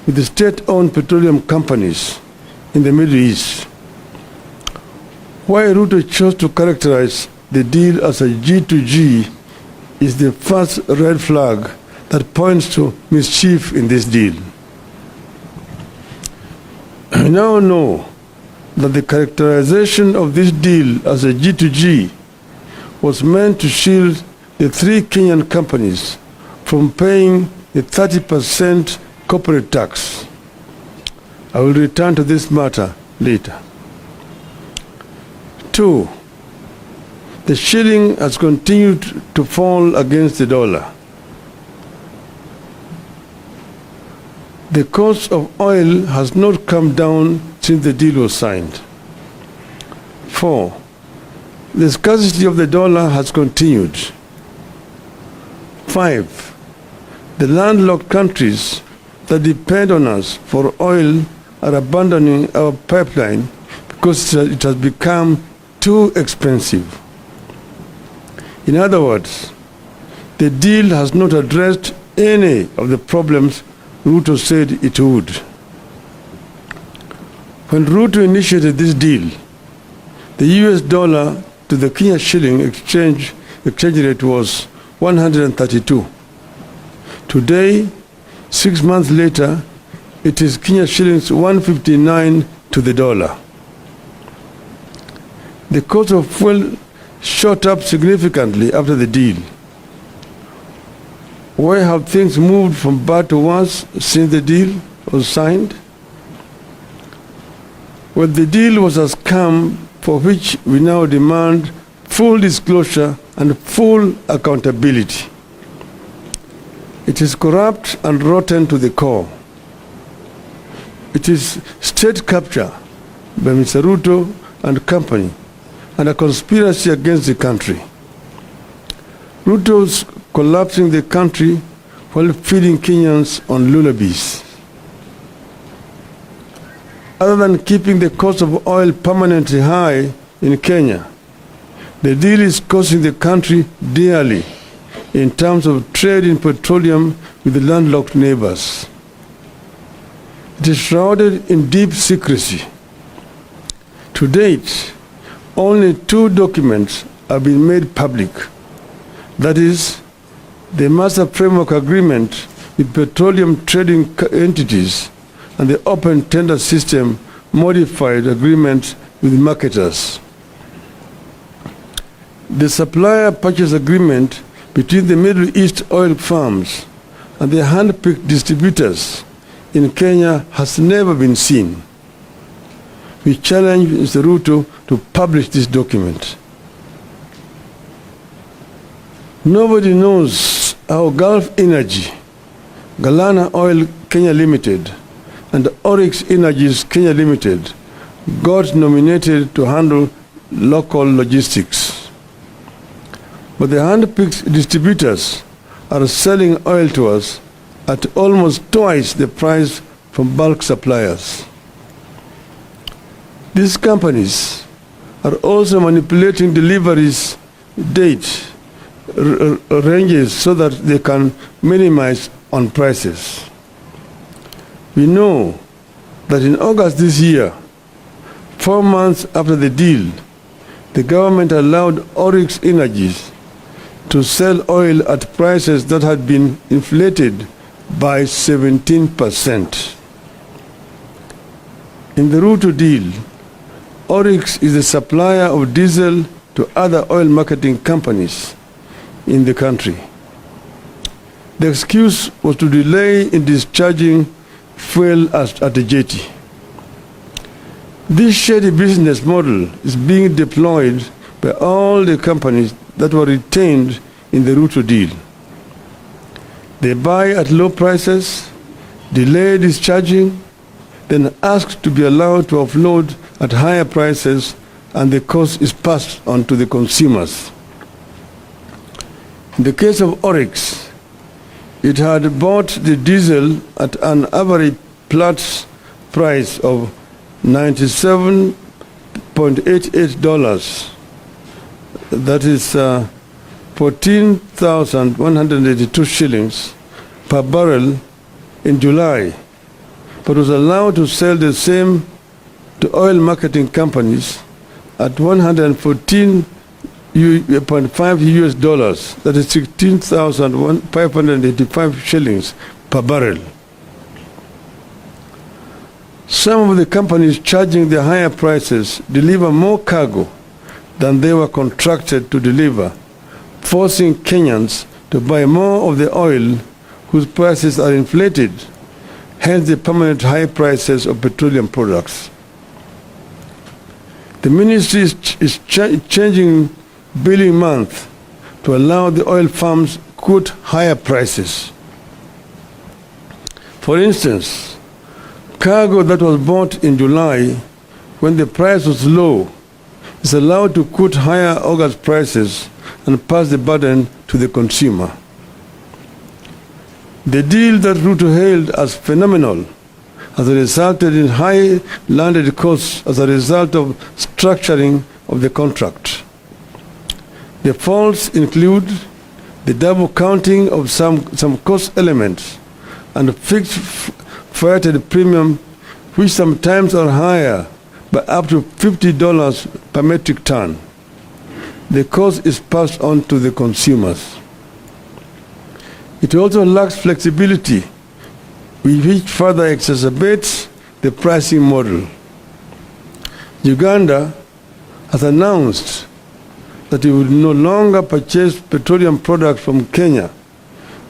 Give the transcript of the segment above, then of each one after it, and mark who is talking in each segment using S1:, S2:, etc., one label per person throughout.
S1: with the state-owned petroleum companies in the Middle East. Why Ruto chose to characterize the deal as a G2G is the first red flag that points to mischief in this deal. We now know that the characterization of this deal as a G2G was meant to shield the three Kenyan companies from paying the 30% corporate tax. I will return to this matter later. 2. The shilling has continued to fall against the dollar. The cost of oil has not come down since the deal was signed. 4. The scarcity of the dollar has continued. 5. The landlocked countries that depend on us for oil are abandoning our pipeline because it has become too expensive. In other words, the deal has not addressed any of the problems Ruto said it would. When Ruto initiated this deal, the US dollar to the Kenya shilling exchange rate was 132. Today, 6 months later, it is Kenya shillings 159 to the dollar. The cost of fuel shot up significantly after the deal. Why have things moved from bad to worse since the deal was signed? Well, the deal was a scam for which we now demand full disclosure and full accountability. It is corrupt and rotten to the core. It is state capture by Mr. Ruto and company and a conspiracy against the country. Ruto's collapsing the country while feeding Kenyans on lullabies. Other than keeping the cost of oil permanently high in Kenya, the deal is costing the country dearly in terms of trade in petroleum with the landlocked neighbors. It is shrouded in deep secrecy. To date, only 2 documents have been made public. That is, the Master Framework Agreement with petroleum trading entities and the Open Tender System Modified Agreement with marketers. The Supplier Purchase Agreement between the Middle East oil firms and the hand-picked distributors in Kenya has never been seen. We challenge Mr. Ruto to publish this document. Nobody knows how Gulf Energy, Galana Oil Kenya Limited, and Oryx Energies Kenya Limited got nominated to handle local logistics. But the hand-picked distributors are selling oil to us at almost twice the price from bulk suppliers. These companies are also manipulating deliveries date ranges so that they can minimize on prices. We know that in August this year, 4 months after the deal, the government allowed Oryx Energies to sell oil at prices that had been inflated by 17%. In the RUTO deal, Oryx is a supplier of diesel to other oil marketing companies in the country. The excuse was to delay in discharging fuel at the jetty. This shady business model is being deployed by all the companies that were retained in the RUTO deal. They buy at low prices, delay discharging, then ask to be allowed to offload at higher prices, and the cost is passed on to the consumers. In the case of Oryx, it had bought the diesel at an average Platts price of $97.88. That is 14,182 shillings per barrel in July, but was allowed to sell the same to oil marketing companies at 114.5 US dollars, that is 16,585 shillings per barrel. Some of the companies charging the higher prices deliver more cargo than they were contracted to deliver, forcing Kenyans to buy more of the oil whose prices are inflated, hence the permanent high prices of petroleum products. The ministry is changing billing month to allow the oil firms quote higher prices. For instance, cargo that was bought in July when the price was low is allowed to quote higher August prices and pass the burden to the consumer. The deal that Ruto hailed as phenomenal has resulted in high landed costs as a result of structuring of the contract. The faults include the double counting of some cost elements and fixed freighted premium, which sometimes are higher by up to $50 per metric ton. The cost is passed on to the consumers. It also lacks flexibility, which further exacerbates the pricing model. Uganda has announced that it will no longer purchase petroleum products from Kenya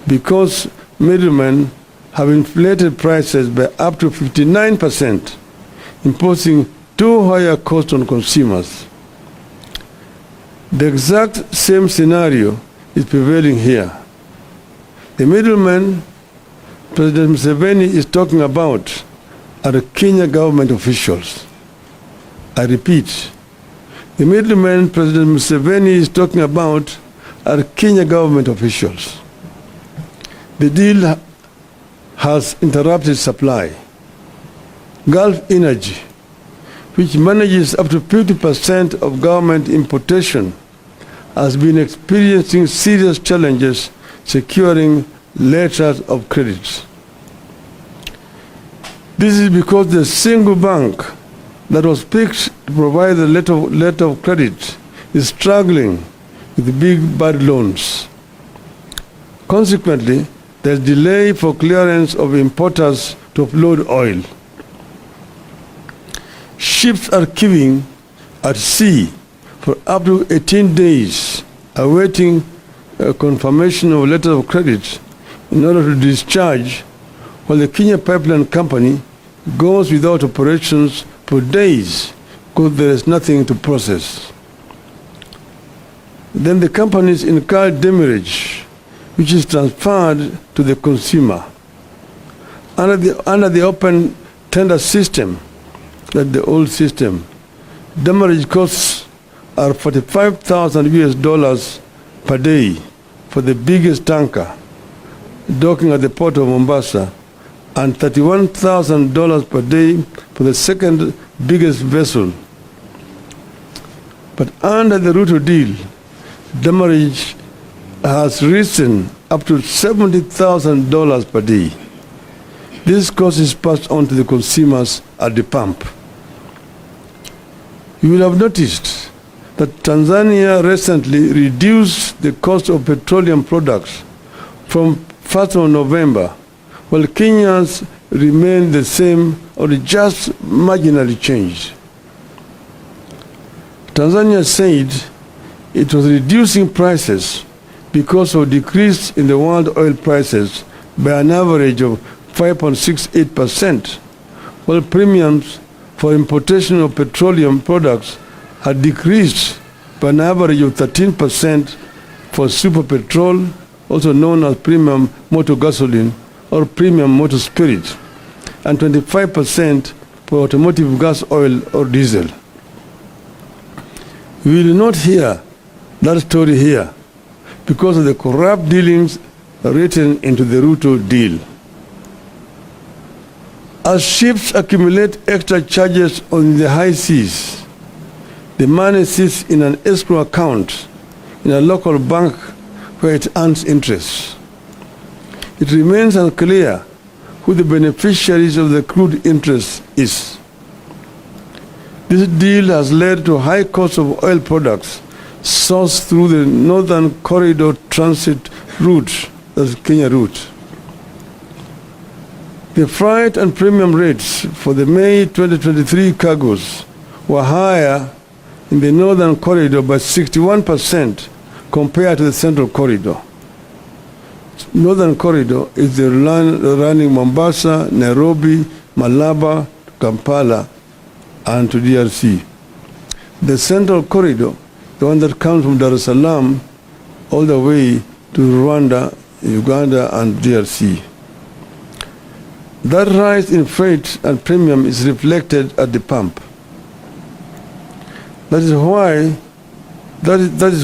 S1: because middlemen have inflated prices by up to 59%, imposing too high a cost on consumers. The exact same scenario is prevailing here. The middlemen President Museveni is talking about are Kenya government officials. I repeat, the middlemen President Museveni is talking about are Kenya government officials. The deal has interrupted supply. Gulf Energy, which manages up to 50% of government importation, has been experiencing serious challenges securing letters of credit. This is because the single bank that was picked to provide the letter of credit is struggling with big bad loans. Consequently, there's delay for clearance of importers to offload oil. Ships are queuing at sea for up to 18 days, awaiting a confirmation of letter of credit in order to discharge, while the Kenya Pipeline Company goes without operations for days because there is nothing to process. Then the companies incur demurrage, which is transferred to the consumer. Under the open tender system, like the old system, demurrage costs are 45,000 US dollars per day for the biggest tanker docking at the port of Mombasa, and $31,000 per day for the second biggest vessel. But under the RUTO deal, demurrage has risen up to $70,000 per day. This cost is passed on to the consumers at the pump. You will have noticed that Tanzania recently reduced the cost of petroleum products from 1st of November, while Kenyans remain the same or just marginally changed. Tanzania said it was reducing prices because of decrease in the world oil prices by an average of 5.68%, while premiums for importation of petroleum products had decreased by an average of 13% for super petrol, also known as premium motor gasoline or premium motor spirit, and 25% for automotive gas oil or diesel. We will not hear that story here because of the corrupt dealings written into the RUTO deal. As ships accumulate extra charges on the high seas, the money sits in an escrow account in a local bank where it earns interest. It remains unclear who the beneficiaries of the crude interest is. This deal has led to high cost of oil products sourced through the Northern Corridor transit route, that's Kenya route. The freight and premium rates for the May 2023 cargoes were higher in the Northern Corridor by 61% compared to the Central Corridor. Northern Corridor is the running Mombasa, Nairobi, Malaba, Kampala, and to DRC. The Central Corridor, the one that comes from Dar es Salaam all the way to Rwanda, Uganda, and DRC. That rise in freight and premium is reflected at the pump. That is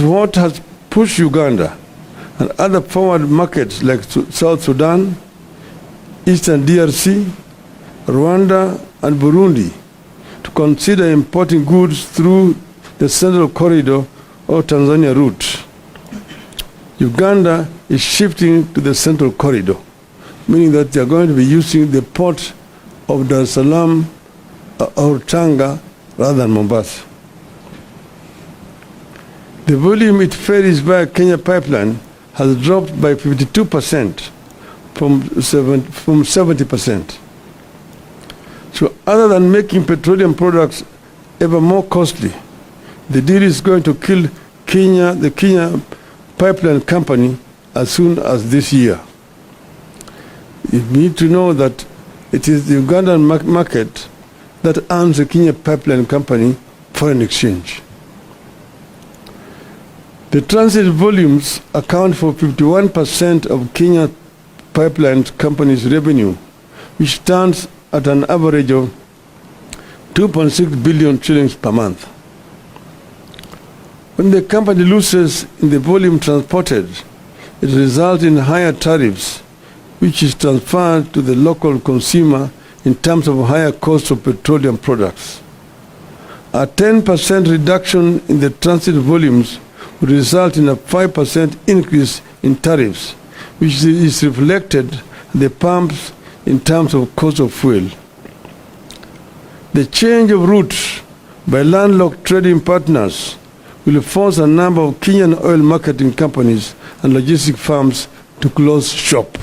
S1: what has pushed Uganda and other forward markets like South Sudan, Eastern DRC, Rwanda, and Burundi to consider importing goods through the Central Corridor or Tanzania route. Uganda is shifting to the Central Corridor, meaning that they are going to be using the port of Dar es Salaam or Tanga rather than Mombasa. The volume it ferries via Kenya pipeline has dropped by 52% from 70%. So other than making petroleum products ever more costly, the deal is going to kill the Kenya pipeline company as soon as this year. You need to know that it is the Ugandan market that earns the Kenya pipeline company foreign exchange. The transit volumes account for 51% of Kenya pipeline company's revenue, which stands at an average of 2.6 billion shillings per month. When the company loses in the volume transported, it results in higher tariffs, which is transferred to the local consumer in terms of higher cost of petroleum products. A 10% reduction in the transit volumes would result in a 5% increase in tariffs, which is reflected at the pumps in terms of cost of fuel. The change of routes by landlocked trading partners will force a number of Kenyan oil marketing companies and logistic firms to close shop.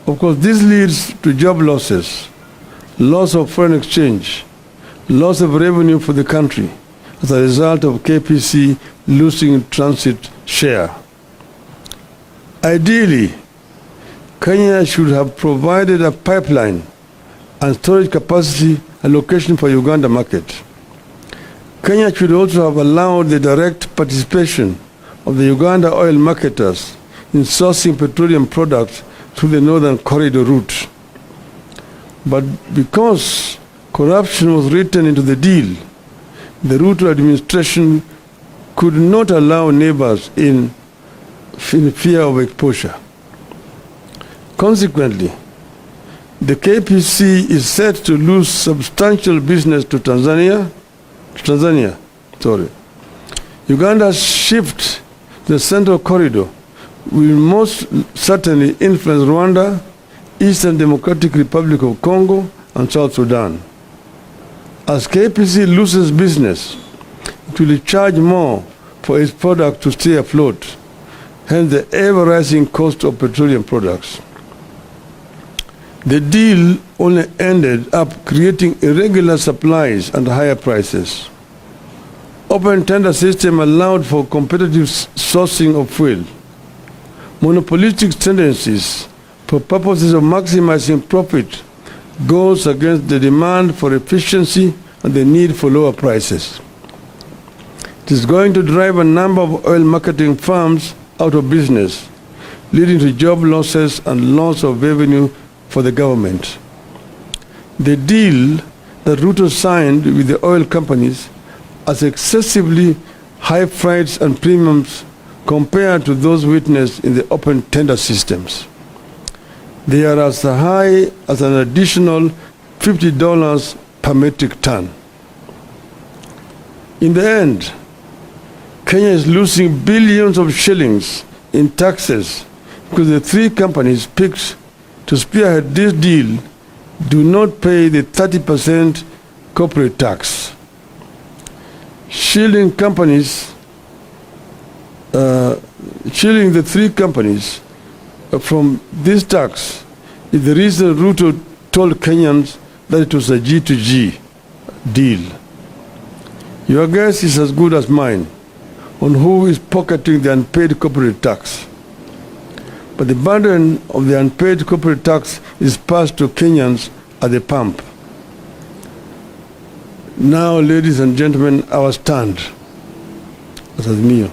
S1: Of course, this leads to job losses, loss of foreign exchange, loss of revenue for the country as a result of KPC losing transit share. Ideally, Kenya should have provided a pipeline and storage capacity allocation for Uganda market. Kenya should also have allowed the direct participation of the Uganda oil marketers in sourcing petroleum products through the Northern Corridor route. But because corruption was written into the deal, the RUTO administration could not allow neighbors in fear of exposure. Consequently, the KPC is set to lose substantial business to Tanzania. Uganda's shift to the Central Corridor will most certainly influence Rwanda, Eastern Democratic Republic of Congo, and South Sudan. As KPC loses business, it will charge more for its product to stay afloat, hence the ever-rising cost of petroleum products. The deal only ended up creating irregular supplies and higher prices. Open tender system allowed for competitive sourcing of fuel. Monopolistic tendencies for purposes of maximizing profit goes against the demand for efficiency and the need for lower prices. It is going to drive a number of oil marketing firms out of business, leading to job losses and loss of revenue for the government. The deal that Rutos signed with the oil companies has excessively high freights and premiums compared to those witnessed in the open tender systems. They are as high as an additional $50 per metric ton. In the end, Kenya is losing billions of shillings in taxes because the three companies picked to spearhead this deal do not pay the 30% corporate tax. Shielding the three companies from this tax is the reason Ruto told Kenyans that it was a G2G deal. Your guess is as good as mine on who is pocketing the unpaid corporate tax. But the burden of the unpaid corporate tax is passed to Kenyans at the pump. Now, ladies and gentlemen, our stand as Azimio.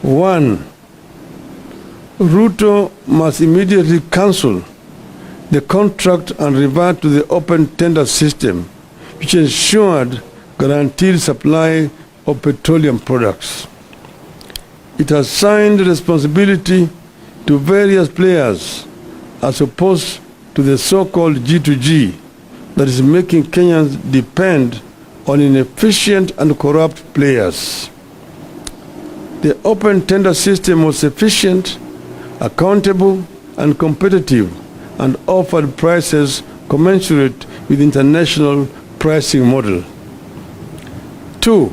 S1: 1. Ruto must immediately cancel the contract and revert to the open tender system, which ensured guaranteed supply of petroleum products. It has assigned responsibility to various players as opposed to the so-called G2G that is making Kenyans depend on inefficient and corrupt players. The open tender system was efficient, accountable, and competitive, and offered prices commensurate with international pricing model. 2.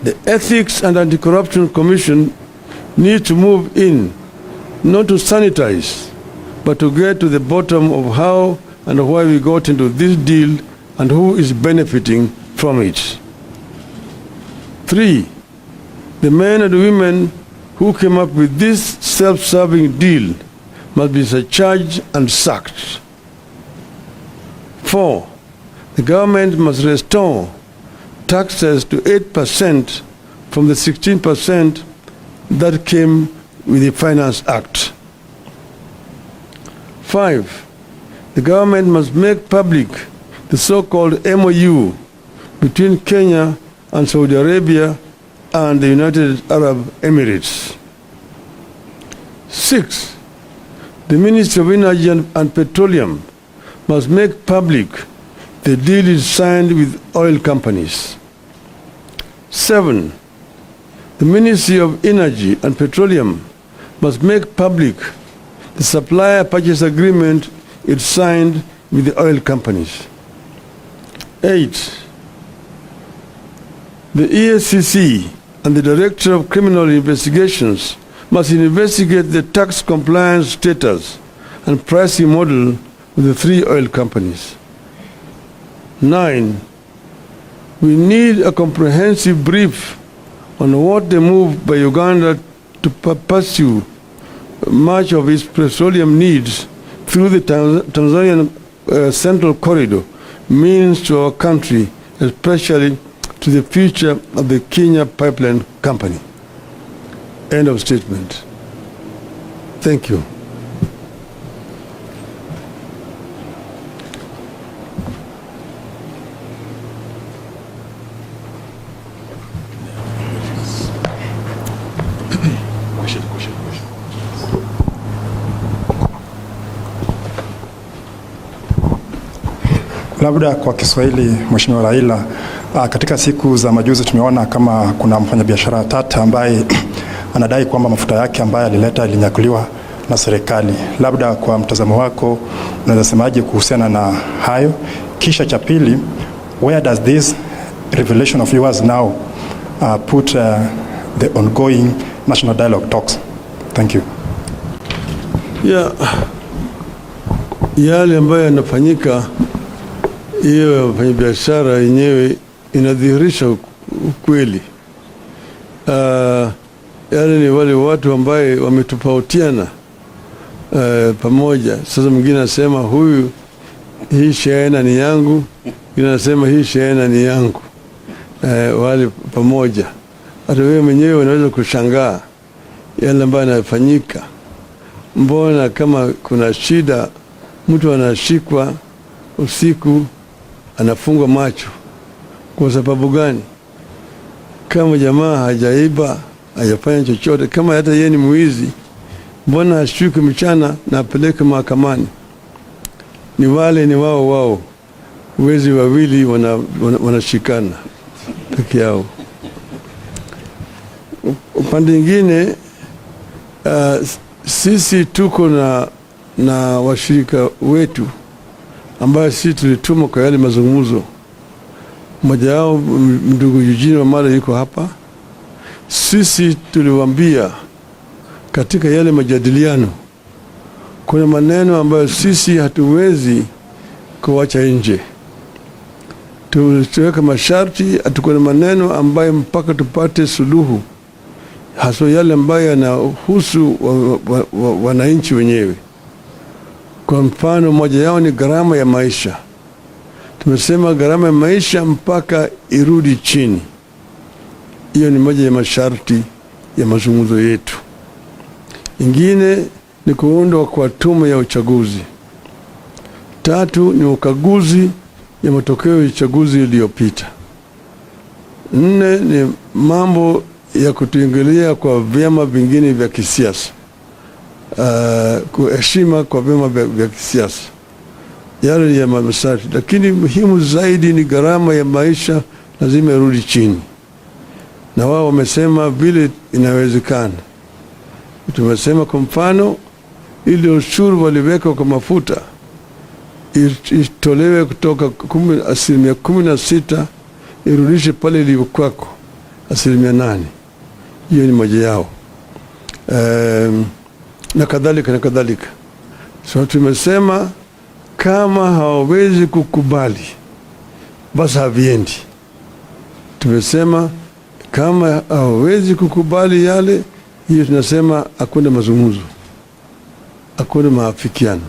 S1: The Ethics and Anti-Corruption Commission needs to move in, not to sanitize, but to get to the bottom of how and why we got into this deal and who is benefiting from it. 3. The men and women who came up with this self-serving deal must be surcharged and sacked. 4. The government must restore taxes to 8% from the 16% that came with the Finance Act. 5. The government must make public the so-called MOU between Kenya and Saudi Arabia and the United Arab Emirates. 6. The Ministry of Energy and Petroleum must make public the deal is signed with oil companies. 7. The Ministry of Energy and Petroleum must make public the supplier purchase agreement it signed with the oil companies. 8. The EACC and the Director of Criminal Investigations must investigate the tax compliance status and pricing model with the three oil companies. 9. We need a comprehensive brief on what the move by Uganda to pursue much of its petroleum needs through the Tanzanian Central Corridor means to our country, especially to the future of the Kenya Pipeline Company. End of statement. Thank you.
S2: Labda kwa Kiswahili, Mheshimiwa Raila, katika siku za majuzi tumeona kama kuna mfanyabiashara tata ambaye anadai kwamba mafuta yake ambaye alileta ilinyakuliwa na serikali. Labda kwa mtazamo wako unaweza semaje kuhusiana na hayo? Kisha cha pili, where does this revelation of yours now put the ongoing national dialogue talks? Thank you.
S1: Yale ambayo yanafanyika, hiyo wafanyabiashara yenyewe inadhihirisha ukweli. Yale ni wale watu ambaye wametofautiana pamoja. Sasa mwingine anasema huyu hii shehena ni yangu, mwingine anasema hii shehena ni yangu. Wale pamoja. Hata wewe mwenyewe unaweza kushangaa yale ambayo yanafanyika. Mbona kama kuna shida mtu anashikwa usiku anafungwa macho? Kwa sababu gani? Kama jamaa hajaiba, hajafanya chochote, kama hata yeye ni mwizi, mbona ashike mchana na apeleke mahakamani? Ni wao wezi wawili wanashikana peke yao. Upande mwingine sisi tuko na na washirika wetu ambayo sisi tulituma kwa yale mazungumzo. Mmoja wao ndugu Eugene Wamala yuko hapa. Sisi tuliwaambia katika yale majadiliano kuna maneno ambayo sisi hatuwezi kuacha nje. Tuweka masharti, atukuna maneno ambayo mpaka tupate suluhu, hasa yale ambayo yanahusu wananchi wenyewe. Kwa mfano moja yao ni gharama ya maisha. Tumesema gharama ya maisha mpaka irudi chini. Hiyo ni moja ya masharti ya mazungumzo yetu. Ingine ni kuundwa kwa tume ya uchaguzi. 3 ni ukaguzi ya matokeo ya uchaguzi iliyopita. 4 ni mambo ya kutuingilia kwa vyama vingine vya kisiasa. Kuheshima kwa vyama vya kisiasa. Yale ya masharti. Lakini muhimu zaidi ni gharama ya maisha lazima irudi chini. Na wao wamesema vile inawezekana. Tumesema kwa mfano ile ushuru waliweka kwa mafuta itolewe kutoka 16% irudishe pale ilivyokuwa 8%. Hiyo ni moja yao. Na kadhalika na kadhalika. So tumesema kama hawawezi kukubali basi haviendi. Tumesema kama hawawezi kukubali yale, hiyo tunasema hakuna mazungumzo, hakuna maafikiano.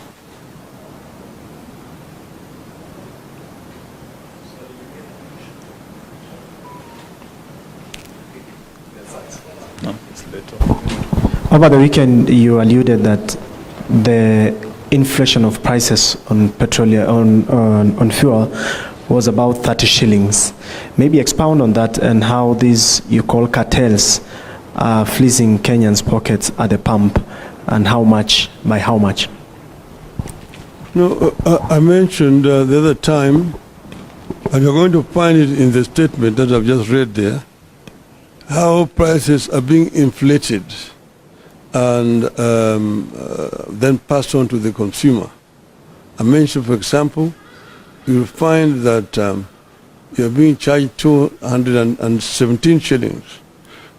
S3: Over the weekend, you alluded that the inflation of prices on petroleum, on fuel was about 30 shillings. Maybe expound on that and how these you call cartels are fleecing Kenyans' pockets at the pump, and how much, by how much?
S1: No, I mentioned the other time, and you're going to find it in the statement that I've just read there, how prices are being inflated and then passed on to the consumer. I mentioned, for example, you'll find that you're being charged 217 shillings,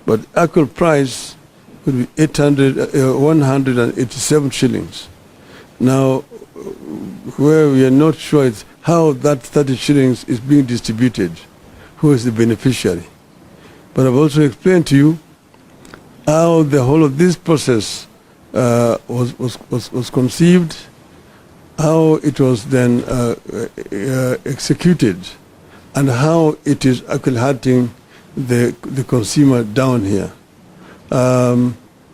S1: but actual price would be 187 shillings. Now, where we are not sure is how that 30 shillings is being distributed, who is the beneficiary. But I've also explained to you how the whole of this process was conceived, how it was then executed, and how it is actually hurting the consumer down here.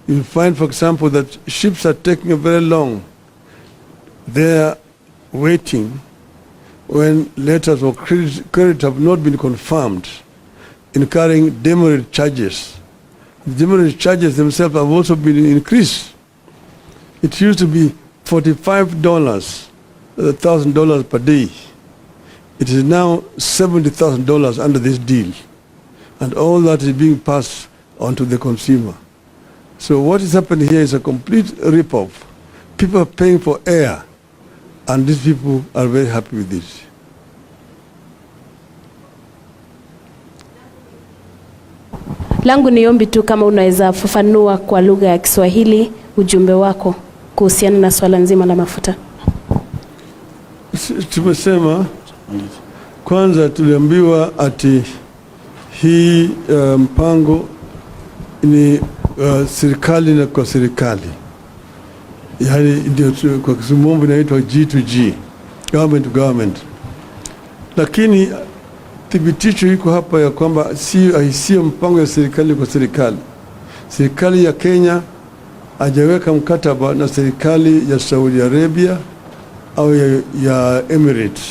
S1: You'll find, for example, that ships are taking a very long. They're waiting when letters of credit have not been confirmed, incurring demurrage charges. The demurrage charges themselves have also been increased. It used to be $45, $1,000 per day. It is now $70,000 under this deal. And all that is being passed on to the consumer. So what is happening here is a complete rip-off. People are paying for air, and these people are very happy with this.
S4: Langu ni ombi tu kama unaweza fafanua kwa lugha ya Kiswahili ujumbe wako kuhusiana na swala nzima la mafuta.
S1: Tumesema kwanza tuliambiwa ati hii mpango ni serikali na kwa serikali. Yaani ndio kwa Kiswahili inaitwa G2G, government to government. Lakini thibitisho iko hapa ya kwamba sio mpango ya serikali kwa serikali. Serikali ya Kenya hajaweka mkataba na serikali ya Saudi Arabia au ya Emirates.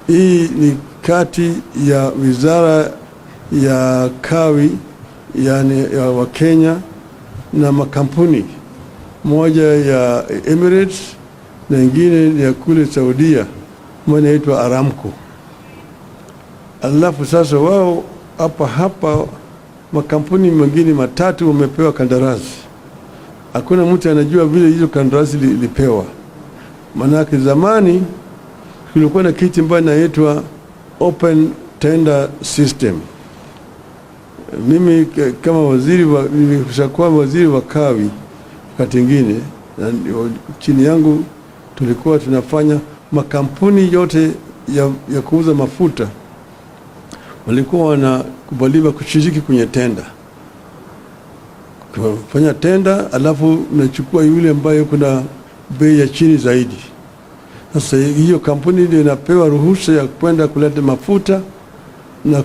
S1: Hii ni kati ya wizara ya kawi, yani ya wa Kenya, na makampuni moja ya Emirates na ingine ya kule Saudia moja inaitwa Aramco. Alafu sasa wao hapa makampuni mengine matatu wamepewa kandarasi. hakuna mtu anajua vile hizo kandarasi lipewa. Manake zamani kulikuwa na kitu ambacho inaitwa open tender system. Mimi kama nimeshakuwa waziri wa kawi wakati mwingine, chini yangu tulikuwa tunafanya makampuni yote ya kuuza mafuta walikuwa wanakubaliwa kushiriki kwenye tenda. Kufanya tenda, alafu unachukua yule ambaye kuna bei ya chini zaidi. Sasa hiyo kampuni ndio inapewa ruhusa ya kwenda kuleta mafuta na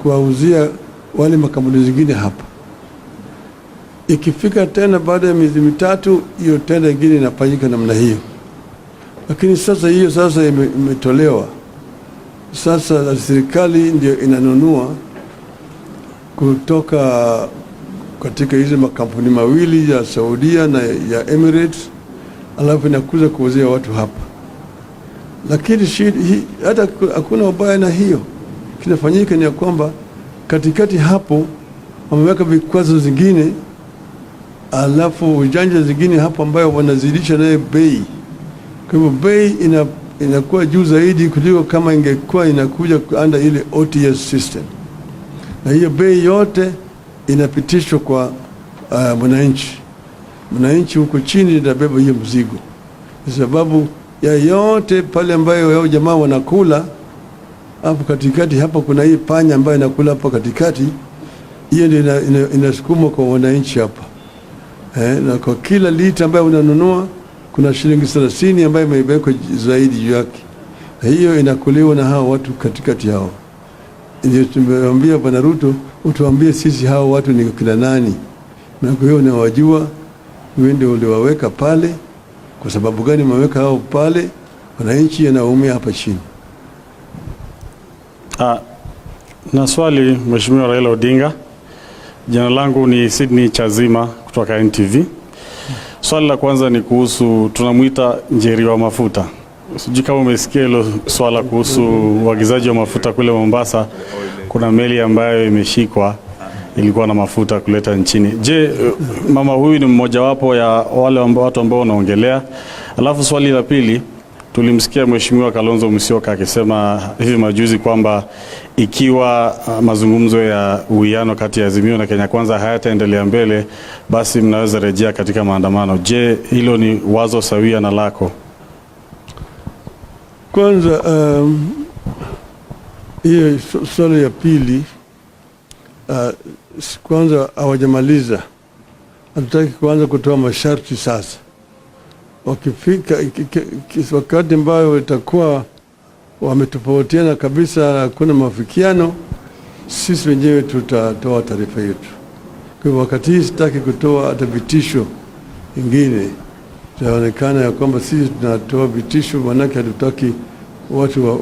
S1: kuwauzia wale makampuni zingine hapa. Ikifika tena baada ya miezi mitatu, hiyo tenda nyingine inafanyika namna hiyo. Lakini sasa hiyo imetolewa. Sasa serikali ndio inanunua kutoka katika hizo makampuni mawili ya Saudia na ya Emirates, alafu inakuja kuuzia watu hapa. Lakini hata hakuna ubaya na hiyo. Kinafanyika ni kwamba katikati hapo wameweka vikwazo zingine, alafu ujanja zingine hapo ambayo wanazidisha naye bei. Kwa hivyo bei inakuwa juu zaidi kuliko kama ingekuwa inakuja under ile OTS system. Na hiyo bei yote inapitishwa kwa mwananchi. Mwananchi huko chini itabeba hiyo mzigo. Kwa sababu ya yote pale ambayo yao jamaa wanakula hapo katikati, hapo kuna hii panya ambayo inakula hapo katikati, hiyo ndio inasukumwa kwa wananchi hapa. Na kwa kila lita ambayo unanunua kuna shilingi 30 ambayo imewekwa zaidi juu yake. Na hiyo inakuliwa na hao watu katikati yao. Ndio tumemwambia Bwana Ruto, utuambie sisi hao watu ni kina nani? Na kwa hiyo unawajua, wewe ndio uliwaweka pale. Kwa sababu gani umeweka hao pale? Wananchi wanaumia hapa chini.
S5: Na swali Mheshimiwa Raila Odinga. Jina langu ni Sydney Chazima kutoka NTV. Swali la kwanza ni kuhusu tunamuita njeri wa mafuta. Sijui kama umesikia hilo swala kuhusu uagizaji wa mafuta kule Mombasa. Kuna meli ambayo imeshikwa ilikuwa na mafuta kuleta nchini. Je, mama huyu ni mmoja wapo ya wale watu ambao wanaongelea? Alafu swali la pili, tulimsikia Mheshimiwa Kalonzo Musyoka akisema hivi majuzi kwamba ikiwa mazungumzo ya uwiano kati ya Azimio na Kenya Kwanza hayataendelea mbele, basi mnaweza rejea katika maandamano. Je, hilo ni wazo sawia na lako?
S1: Kwanza hiyo swali ya pili, kwanza hawajamaliza. Hatutaki kuanza kutoa masharti sasa. Wakifika wakati ambayo itakuwa wametofautiana kabisa, hakuna mafikiano, sisi wenyewe tutatoa taarifa yetu. Kwa wakati hii sitaki kutoa hata vitisho vingine. Itaonekana ya kwamba sisi tunatoa vitisho, manake hatutaki watu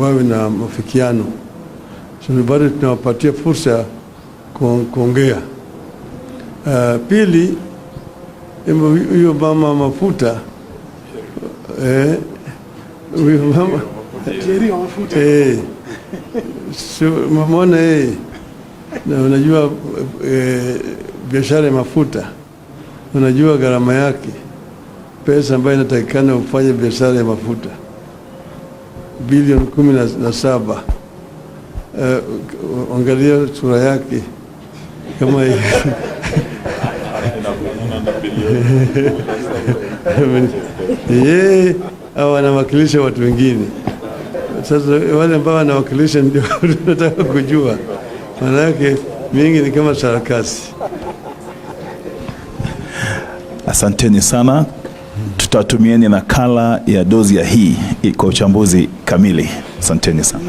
S1: wawe na mafikiano. So bado tunawapatia fursa kuongea. Pili, huyo mama mafuta, huyo mama so mamona na unajua biashara ya mafuta, unajua gharama yake, pesa ambayo inatakikana ufanye biashara ya mafuta bilioni 17. Angalia sura yake kama yeye au anawakilisha watu wengine. Sasa wale ambao wanawakilisha ndio tunataka kujua, maana yake mingi ni kama sarakasi.
S6: Asanteni sana. Tutatumieni nakala ya dozi ya hii kwa uchambuzi kamili. Asanteni sana.